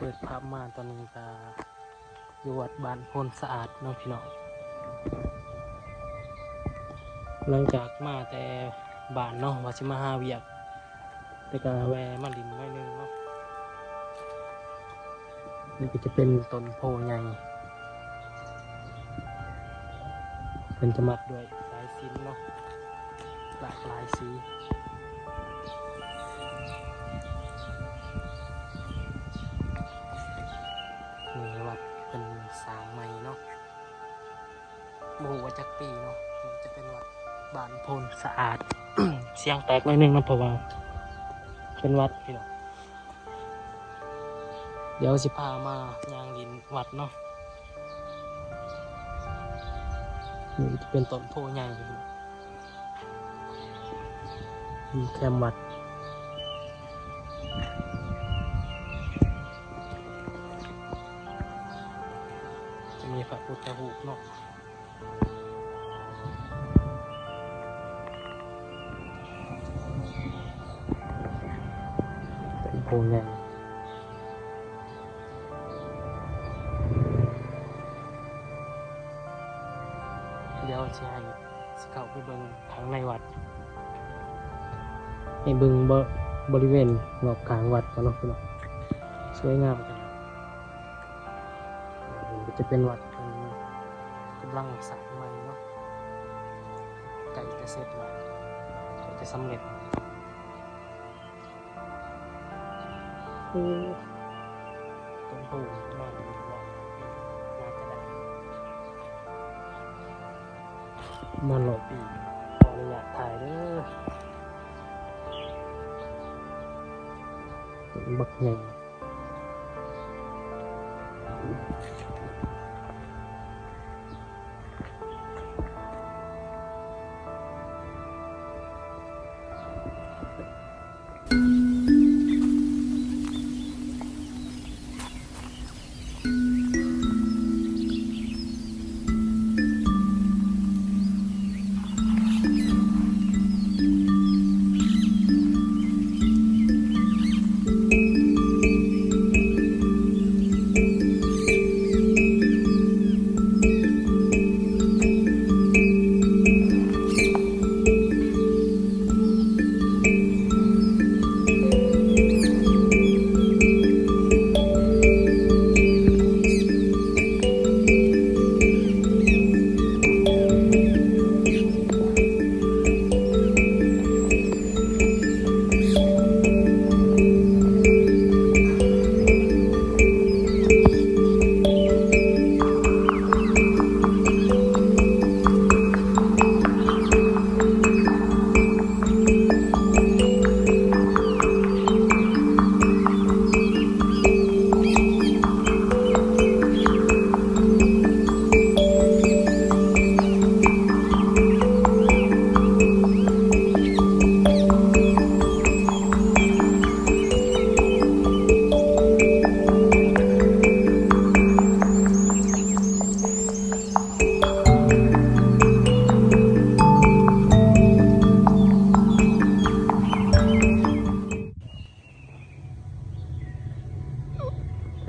ปิดภาพมาตอนนี้ก็อยู่วัดบ้านโพนสะอาดน้องพี่น้องหลังจากมาแต่บ้านเนาะว่าสิมาหาเวียกแต่ก็แวะมาลินหน่อยนึงเนาะนี่ก็จะเป็นต้นโพใหญ่เป็นจะมัดด้วยสายสิญจน์เนาะหลากหลายสีนี่วัดเป็นสร้างใหม่เนาะโมโหว่าจักปีเนาะนี่จะเป็นวัดบ้านโพนสะอาด เสียงแตกหน่อยนึงนะเพราะว่าเป็นวัดพี่น้องเดี๋ยวสิพามายางลินวัดเนาะนี่จะเป็นต้นโพใหญ่มีแคมวัดจะมีพระพุทธรูปเนาะต้นโพใหญ่เดี๋ยวจะให้เข้าไปเบิ่งข้างในวัดให้เบิ่งบริเวณรอบกลางวัดกันเนาะพี่น้องสวยงามกันก็จะเป็นวัดกำลังสร้างใหม่เนาะใกล้จะเสร็จแล้วใกล้จะสำเร็จต้นโพนอนอยู่รอบน่าจะได้มันหลอปีขออนุญาตถ่ายเด้อบักใหญ่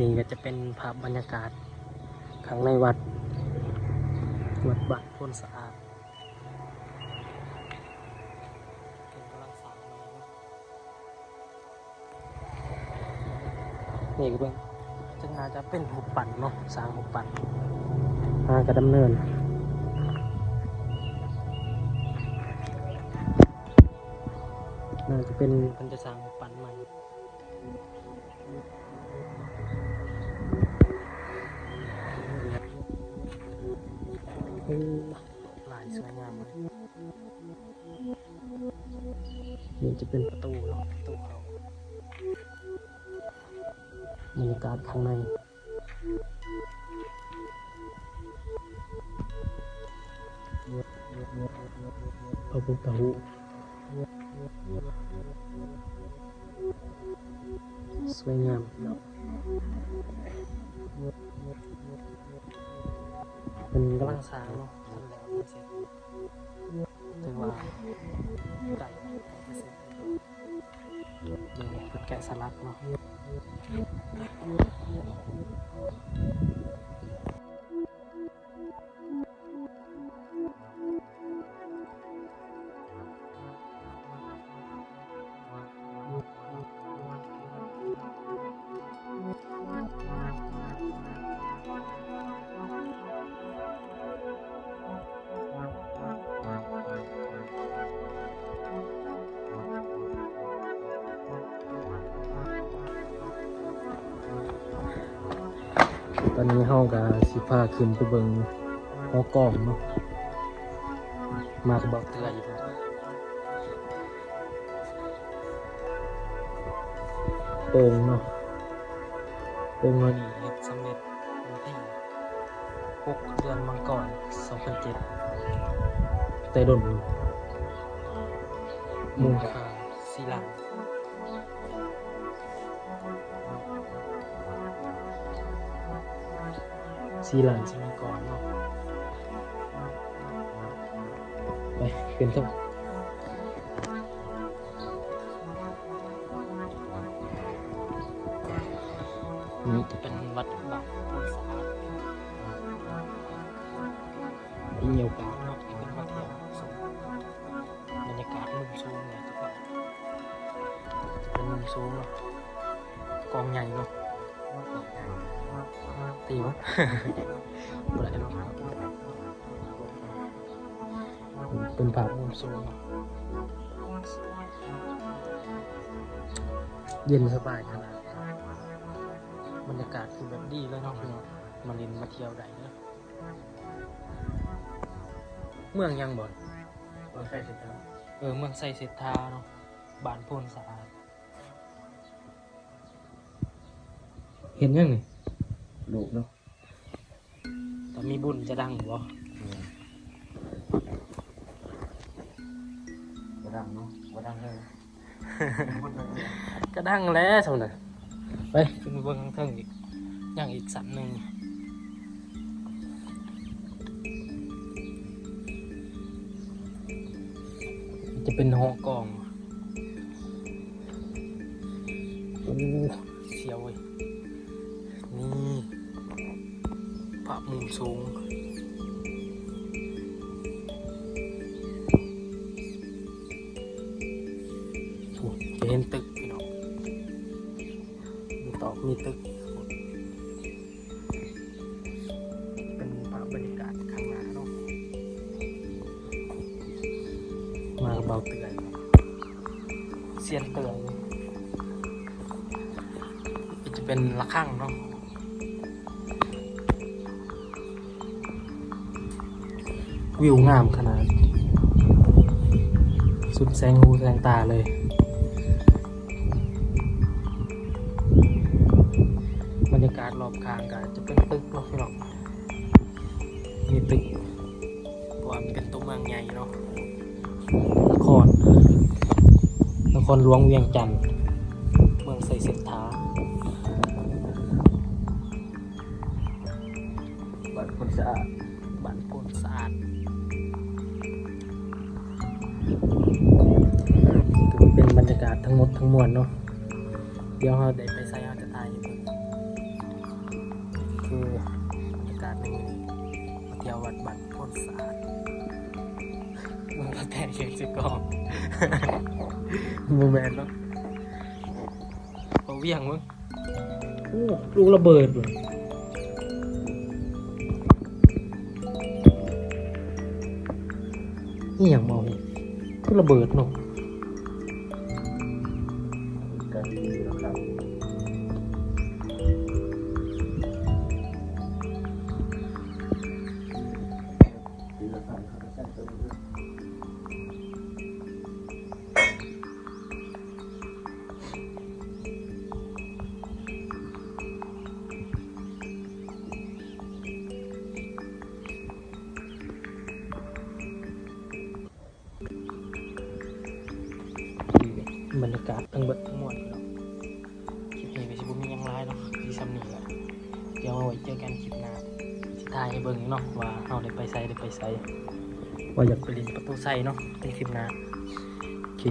นี่ก็จะเป็นภาพบรรยากาศข้างในวัดบ้านโพนสะอาดกำลังสร้างใหม่เนาะนี่ก็เป็นจะน่าจะเป็นหุบปั่นเนาะสร้างหุบปั่นก็ดำเนินน่าจะเป็นมันจะสร้างหุบปั่นใหม่ลายสวยงามเลยนี่จะเป็นประตูเนาะประตูเขาบรรยากาศข้างในพระพุทธรูปสวยงามเนาะเป็นกำลังสร้างเนาะทำแล้วไม่เสร็จถือว่าไก่จะเสร็จเลยเพิ่ง แกะสลักเนาะตอนนี้เฮากับสิพาขึ้นไปเบิ่งหอกล้องเนาะมากับบอกเตืออยู่พุ่นโป่งเนาะโป่งเนาะนี่เฮ็ดสำเร็จวันที่6 เดือนมังกร 2007แต่ดนมูลค่า4 ล้านสมัยก่อนเนาะไปขึ้นเถอะนี่จะเป็นวัดบางโพนสะอาดอีเหนียวกาเนาะที่เป็นวัดแถวสูงบรรยากาศมุมสูงเนี่ยทุกคนจะเป็นมุมสูงเนาะกองใหญ่เนาะตีวะ บ่ได้เนาะเป็นภาพมุมสูงเย็นสบายขนาดบรรยากาศคือแบบดีเลยเนาะพี่น้องมาเล่นมาเที่ยวได้เนาะเมืองยังบ่เมืองไซเซธาเมืองไซเซธาเนาะบ้านโพนสะอาดเห็นยังนี่ลูกเนาะแต่มีบุญจะดังบ่ดังเนาะบ่ดังเลยก็ดังแล้วสมน่ะไปขึ้นไปเบิ่งข้างเทิงอีกอย่างอีกสันหนึ่งจะเป็นหอกล้องโอ้เสียวเว้ยนี่ภาพมุมสูงจะเห็นตึกพี่น้องมีตอกมีตึกเป็นภาพบรรยากาศข้างหน้าเนาะมาเบาเตือนเสียนเตือนจะเป็นระฆังเนาะวิวงามขนาดสุดแสงหูแสงตาเลยบรรยากาศรอบข้างก็จะเป็นตึกเนาะพี่น้องมีตึกเพราะว่ามันเป็นตัวเมืองใหญ่เนาะนครหลวงเวียงจันทร์เมืองไซเซธาบ้านโพนสะอาดเป็นบรรยากาศทั้งหมดทั้งมวลเนาะเดี๋ยวเราได้ไปใส่เอาจะถ่ายอยู่คือบรรยากาศในมาเที่ยววัดบ้านโพนสะอาดเมืองละแต่เชียงจือกองโมเมนต์เนาะเอาเวียงมั้งโอ้ลูกระเบิดเลยนี่อย่างมองคือระเบิดเนาะบรรยากาศทั้งเบิดทั้งมวลเนาะคลิปนี้ก็สิบ่มีหยังหลายเนาะที่ซ้ำนี่แหละเดี๋ยวเอาไว้เจอกันคลิปหน้าสิถ่ายให้เบิ่งเนาะว่าเฮาได้ไปไสว่าอยากไปเล่นประตูไสเนาะในคลิปหน้าโอเค